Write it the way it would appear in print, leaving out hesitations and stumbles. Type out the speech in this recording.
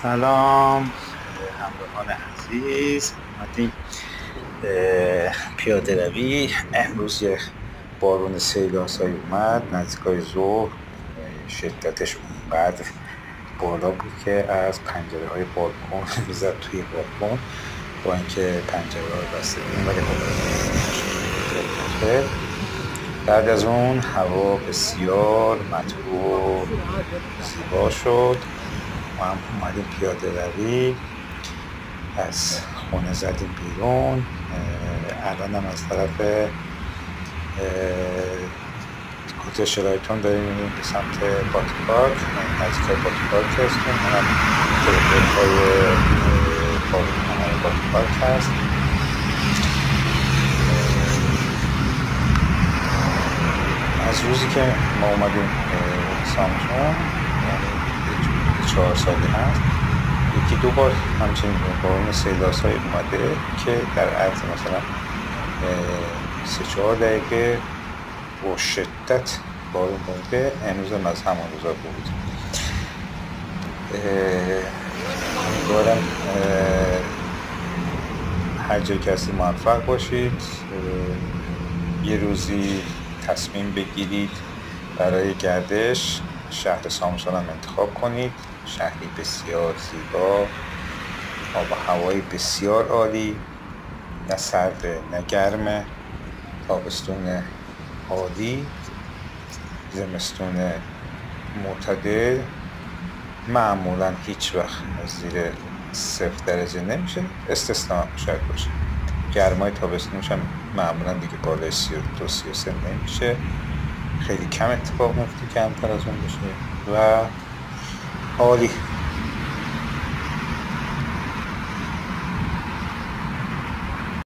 سلام همراهان عزیز، اومدیم پیاده روی. امروز یه بارون سیلاسایی اومد نزدیکای ظهر. شدتش اونقدر بالا بود که از پنجره های بالکن میزد توی بالکن، با اینکه پنجره ها بسته بودیم ولی خب بعد از اون هوا بسیار مطبوع زیبا شد. ما هم اومدیم پیاده روی، از خونه زدیم بیرون. الان هم از طرف کوچه شرایطون داریم میریم به سمت باتری پارک. نزدیک باتری پارک هستیم، هم تلفیک های باتری پارک هست. از روزی که ما اومدیم سامسون 4 سالی هست، یکی دو بار همچنین بارون سیلاسایی اومده که در عرض مثلا 3-4 دقیقه با شدت بارون بوده. امروز هم از همان روزا بود. امیدوارم هر جای که هستی موفق باشید. یه روزی تصمیم بگیرید برای گردش شهر سامسون هم انتخاب کنید. شهری بسیار زیبا، آب و هوایی بسیار عالی، نه سرده نه گرمه، تابستون عالی، زمستون معتدل، معمولا هیچ وقت زیر 0 درجه نمیشه، استثناء شاید باشه. گرمای تابستونش هم معمولا دیگه بالای 32-33 نمیشه، خیلی کم اتفاق میفته، کمتر از اون بشه و عالی.